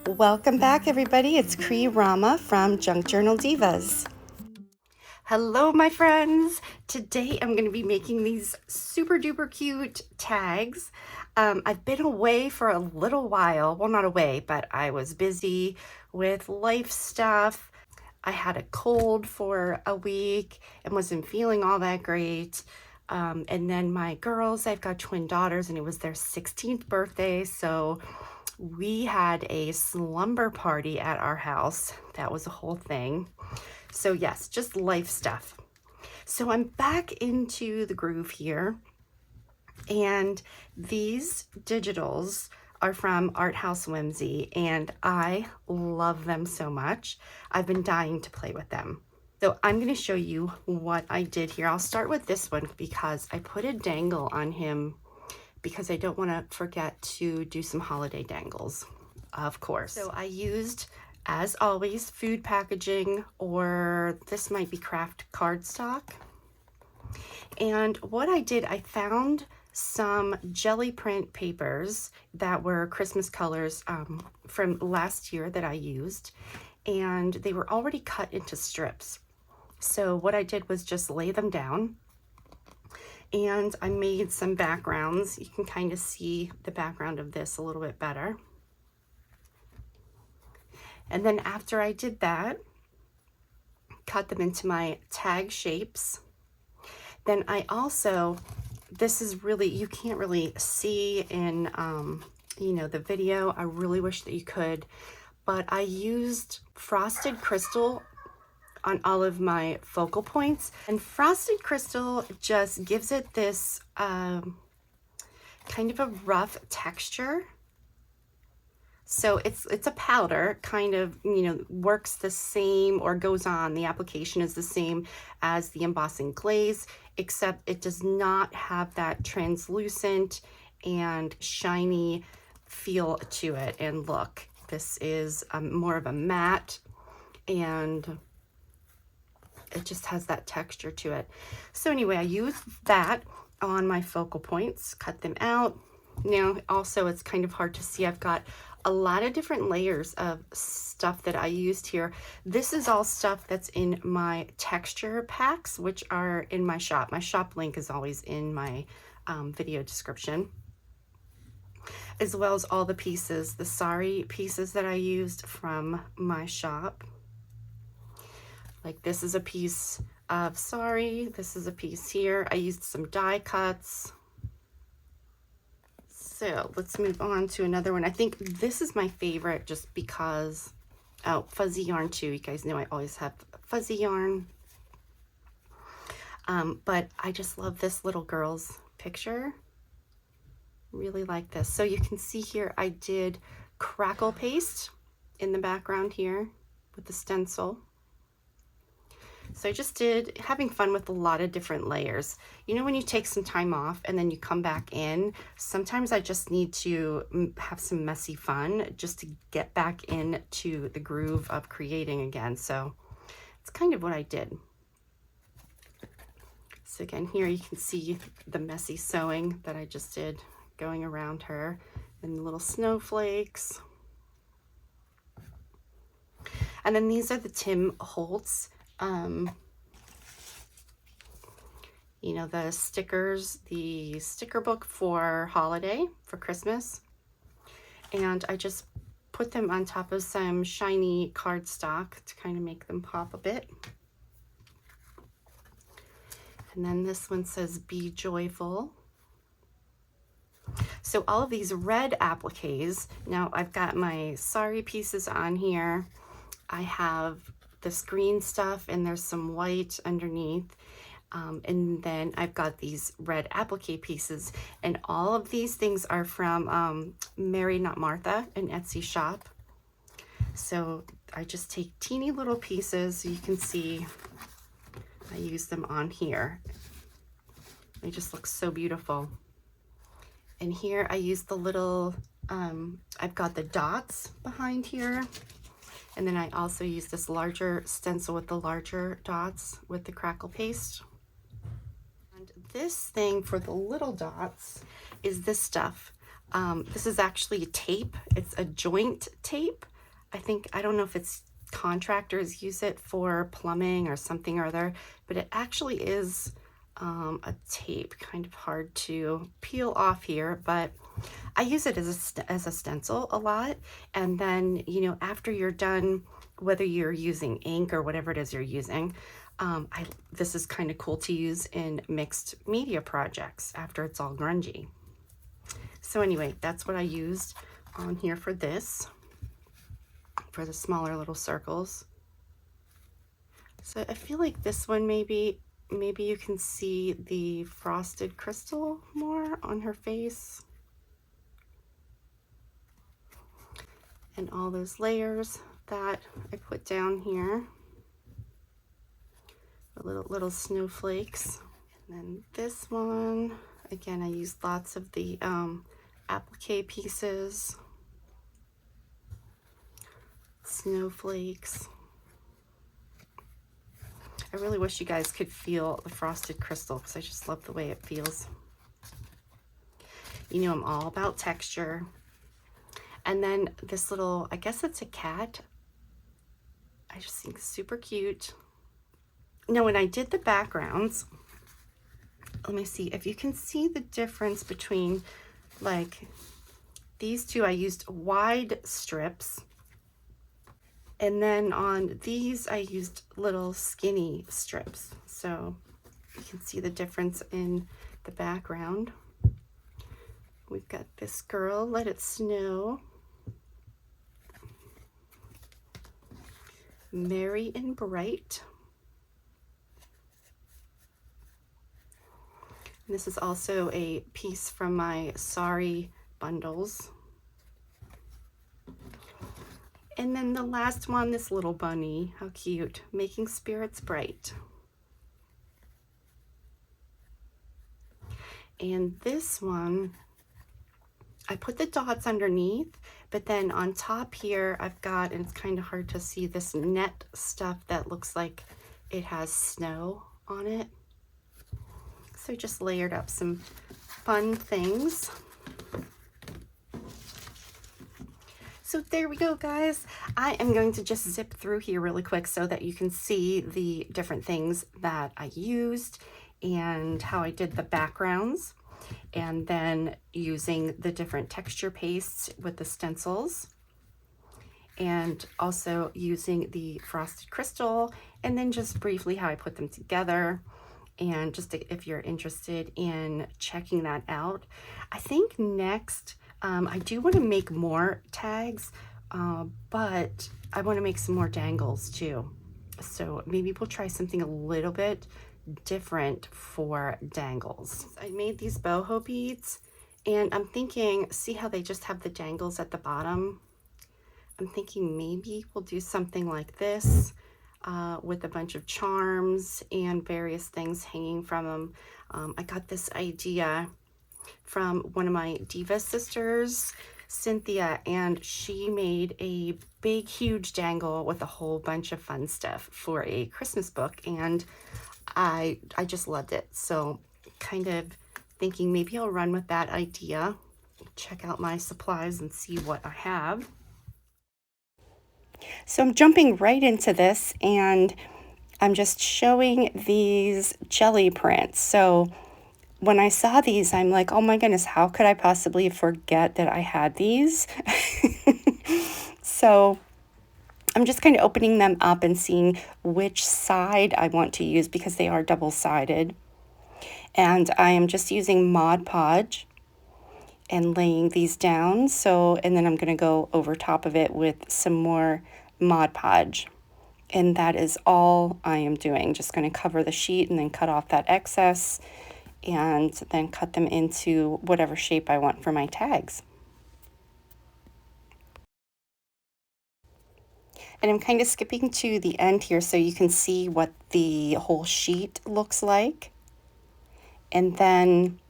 Welcome back, everybody. It's Rama from Junk Journal Divas. Hello, my friends. Today I'm going to be making these super duper cute tags. I've been away for a little while. Well, not away, but I was busy with life stuff. I had a cold for a week and wasn't feeling all that great. And then my girls, I've got twin daughters, and it was their 16th birthday. So we had a slumber party at our house. That was a whole thing. So yes, just life stuff. So I'm back into the groove here. And these digitals are from House Whimsy, and I love them so much. I've been dying to play with them. So I'm going to show you what I did here. I'll start with this one because I put a dangle on him because I don't want to forget to do some holiday dangles, of course. So I used, as always, food packaging, or this might be craft cardstock. And what I did, I found some jelly print papers that were Christmas colors from last year that I used, and they were already cut into strips. So what I did was just lay them down, and I made some backgrounds. You can kind of see the background of this a little bit better. And then after I did that, cut them into my tag shapes. Then I also, this is really, you can't really see in, the video. I really wish that you could, but I used frosted crystal on all of my focal points, and frosted crystal just gives it this kind of a rough texture. So it's a powder, kind of, works the same, or goes on, the application is the same as the embossing glaze, except it does not have that translucent and shiny feel to it. And look, this is more of a matte, and it just has that texture to it. So anyway, I used that on my focal points, cut them out. Now, also, it's kind of hard to see. I've got a lot of different layers of stuff that I used here. This is all stuff that's in my texture packs, which are in my shop. My shop link is always in my video description, as well as all the pieces, the sari pieces that I used from my shop. Like this is a piece of sari, this is a piece here. I used some die cuts. So let's move on to another one. I think this is my favorite just because, oh, fuzzy yarn too. You guys know I always have fuzzy yarn. But I just love this little girl's picture. Really like this. So you can see here I did crackle paste in the background here with the stencil. So I just did, having fun with a lot of different layers. You know, when you take some time off and then you come back in, sometimes I just need to have some messy fun just to get back into the groove of creating again. So it's kind of what I did. So again, here you can see the messy sewing that I just did going around her, and the little snowflakes. And then these are the Tim Holtz the stickers, the sticker book for holiday, for Christmas. And I just put them on top of some shiny cardstock to kind of make them pop a bit. And then this one says, "Be joyful." So all of these red appliques, now I've got my sari pieces on here. I have this green stuff, and there's some white underneath. And then I've got these red applique pieces, and all of these things are from Mary Not Martha, an Etsy shop. So I just take teeny little pieces, so you can see I use them on here. They just look so beautiful. And here I use the little, I've got the dots behind here. And then I also use this larger stencil with the larger dots with the crackle paste. And this thing for the little dots is this stuff. This is actually tape. It's a joint tape. I don't know if it's contractors use it for plumbing or something or other, but it actually is a tape, kind of hard to peel off here, but I use it as a stencil a lot. And then, you know, after you're done, whether you're using ink or whatever it is you're using, this is kind of cool to use in mixed media projects after it's all grungy. So anyway, that's what I used on here for this, for the smaller little circles. So I feel like this one maybe you can see the frosted crystal more on her face. And all those layers that I put down here. The little snowflakes. And then this one, again, I used lots of the applique pieces. Snowflakes. I really wish you guys could feel the frosted crystal because I just love the way it feels. You know, I'm all about texture. And then this little, I guess it's a cat. I just think super cute. Now, when I did the backgrounds, let me see if you can see the difference between like these two. I used wide strips. And then on these, I used little skinny strips. So you can see the difference in the background. We've got this girl, Let It Snow. Merry and Bright. And this is also a piece from my Sorry bundles. And then the last one, this little bunny, how cute, Making Spirits Bright. And this one, I put the dots underneath, but then on top here, I've got, and it's kind of hard to see, this net stuff that looks like it has snow on it. So I just layered up some fun things. So there we go, guys. I am going to just zip through here really quick so that you can see the different things that I used and how I did the backgrounds, and then using the different texture pastes with the stencils, and also using the frosted crystal, and then just briefly how I put them together. And just if you're interested in checking that out, I think next, I do want to make more tags, but I want to make some more dangles too. So maybe we'll try something a little bit different for dangles. I made these boho beads, and I'm thinking, see how they just have the dangles at the bottom? I'm thinking maybe we'll do something like this with a bunch of charms and various things hanging from them. I got this idea from one of my diva sisters, Cynthia, and she made a big, huge dangle with a whole bunch of fun stuff for a Christmas book, and I just loved it. So kind of thinking maybe I'll run with that idea, check out my supplies and see what I have. So I'm jumping right into this, and I'm just showing these jelly prints. So when I saw these, I'm like, oh my goodness, how could I possibly forget that I had these? So I'm just kind of opening them up and seeing which side I want to use because they are double-sided. And I am just using Mod Podge and laying these down. So, and then I'm going to go over top of it with some more Mod Podge. And that is all I am doing. Just going to cover the sheet and then cut off that excess, and then cut them into whatever shape I want for my tags. And I'm kind of skipping to the end here so you can see what the whole sheet looks like. And then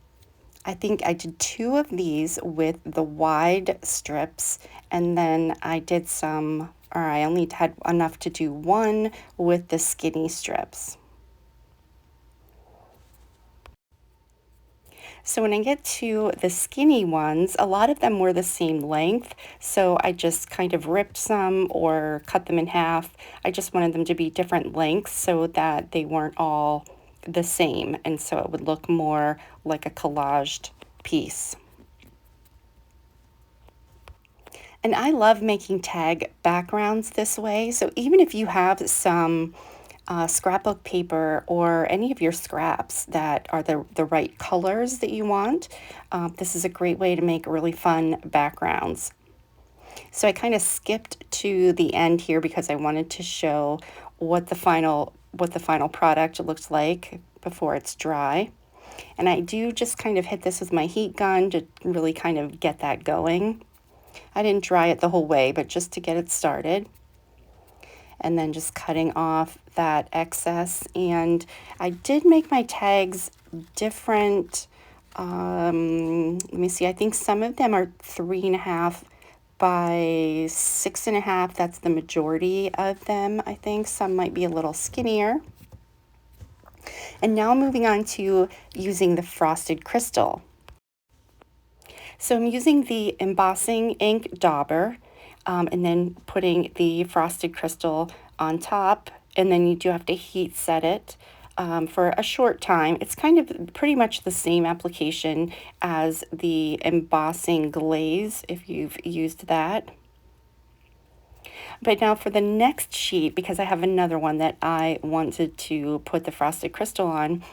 I think I did 2 of these with the wide strips, and then I did some, or I only had enough to do 1 with the skinny strips. So when I get to the skinny ones, a lot of them were the same length, so I just kind of ripped some or cut them in half. I just wanted them to be different lengths so that they weren't all the same, and so it would look more like a collaged piece. And I love making tag backgrounds this way, so even if you have some scrapbook paper or any of your scraps that are the right colors that you want, this is a great way to make really fun backgrounds. So I kind of skipped to the end here because I wanted to show what the final product looks like before it's dry. And I do just kind of hit this with my heat gun to really kind of get that going. I didn't dry it the whole way, but just to get it started. And then just cutting off that excess. And I did make my tags different. Let me see, I think some of them are 3.5 by 6.5. That's the majority of them, I think. Some might be a little skinnier. And now moving on to using the frosted crystal. So I'm using the embossing ink dauber, and then putting the frosted crystal on top, and then you do have to heat set it for a short time. It's kind of pretty much the same application as the embossing glaze if you've used that. But now for the next sheet, because I have another one that I wanted to put the frosted crystal on,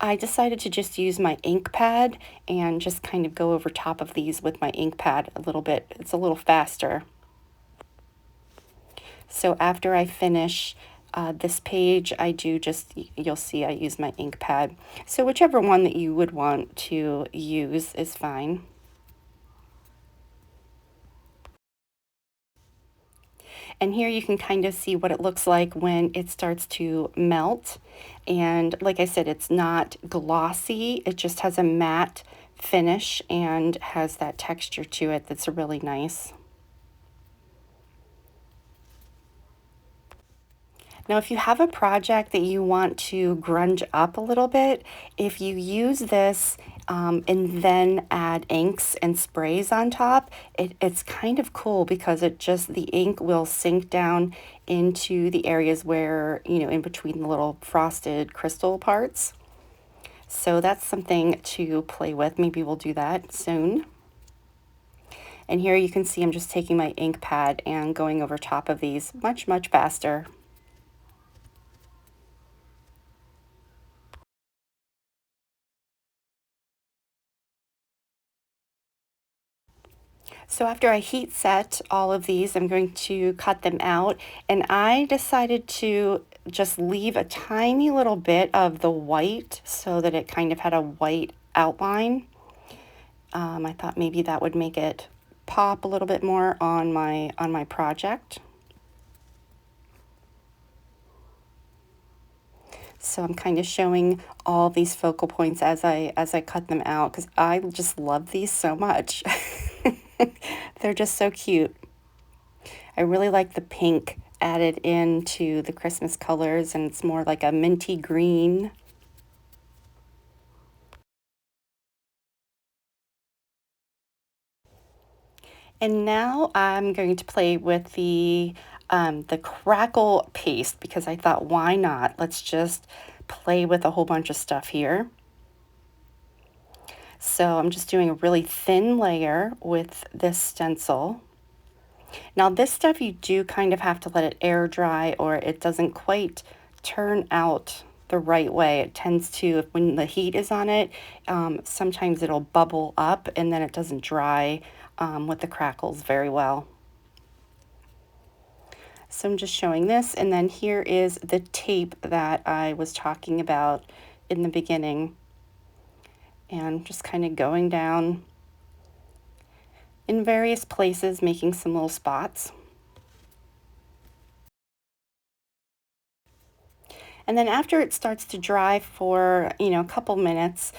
I decided to just use my ink pad and just kind of go over top of these with my ink pad a little bit. It's a little faster. So after I finish this page, I do just, you'll see I use my ink pad. So whichever one that you would want to use is fine. And here you can kind of see what it looks like when it starts to melt. And like I said, it's not glossy, it just has a matte finish and has that texture to it that's really nice. Now, if you have a project that you want to grunge up a little bit, if you use this and then add inks and sprays on top, it's kind of cool because the ink will sink down into the areas where, in between the little frosted crystal parts. So that's something to play with. Maybe we'll do that soon. And here you can see I'm just taking my ink pad and going over top of these much, much faster. So after I heat set all of these, I'm going to cut them out, and I decided to just leave a tiny little bit of the white so that it kind of had a white outline. I thought maybe that would make it pop a little bit more on my project. So I'm kind of showing all these focal points as I cut them out because I just love these so much. They're just so cute. I really like the pink added into the Christmas colors, and it's more like a minty green. And now I'm going to play with the Crackle paste because I thought, why not? Let's just play with a whole bunch of stuff here. So I'm just doing a really thin layer with this stencil. Now this stuff you do kind of have to let it air dry or it doesn't quite turn out the right way. It tends to, when the heat is on it, sometimes it'll bubble up and then it doesn't dry with the crackles very well. So I'm just showing this, and then here is the tape that I was talking about in the beginning. And just kind of going down in various places, making some little spots. And then after it starts to dry for, a couple minutes,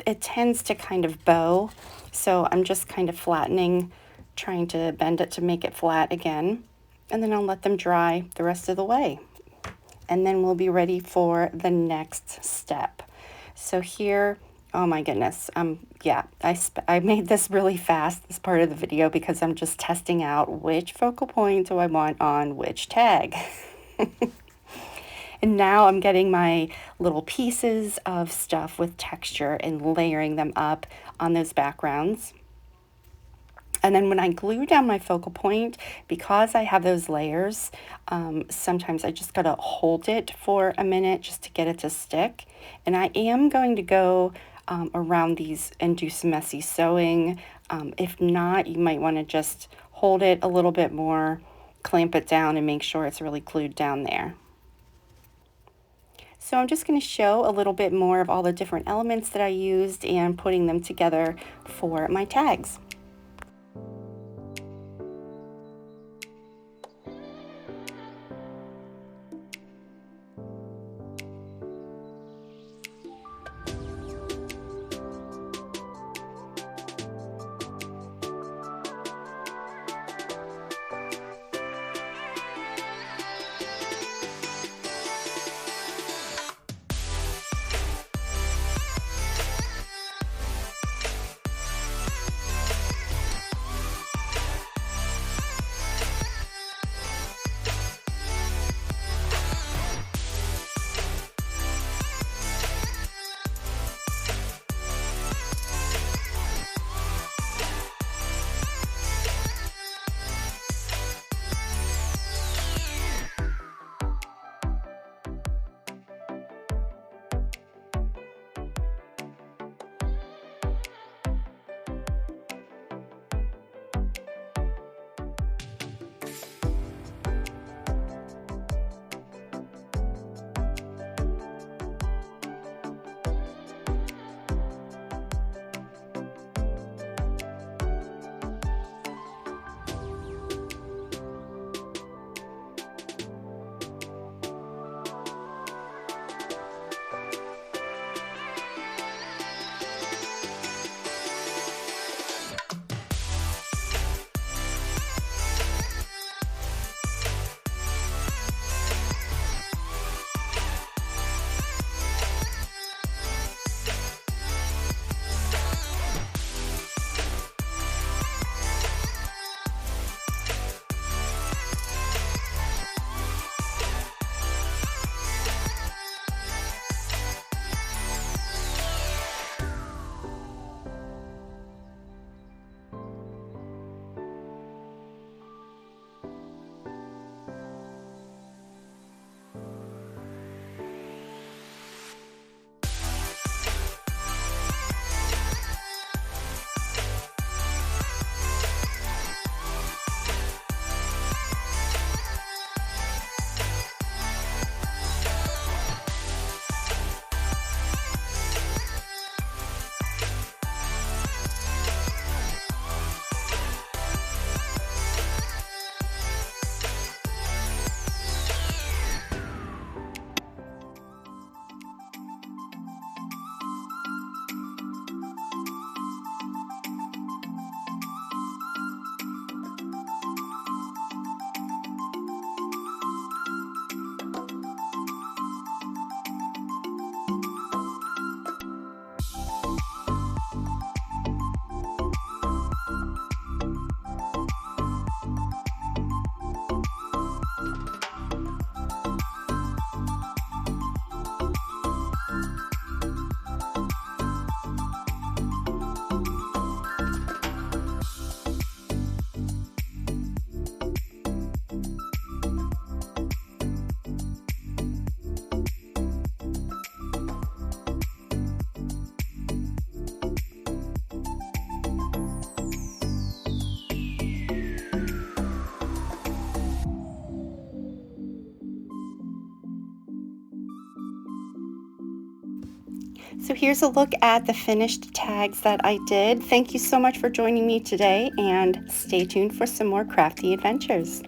it tends to kind of bow. So I'm just kind of flattening, trying to bend it to make it flat again. And then I'll let them dry the rest of the way. And then we'll be ready for the next step. So here Oh my goodness. Yeah, I made this really fast, this part of the video, because I'm just testing out which focal point do I want on which tag. And now I'm getting my little pieces of stuff with texture and layering them up on those backgrounds. And then when I glue down my focal point, because I have those layers, sometimes I just gotta hold it for a minute just to get it to stick. And I am going to go around these and do some messy sewing. If not, you might wanna just hold it a little bit more, clamp it down, and make sure it's really glued down there. So I'm just going to show a little bit more of all the different elements that I used and putting them together for my tags. So here's a look at the finished tags that I did. Thank you so much for joining me today, and stay tuned for some more crafty adventures.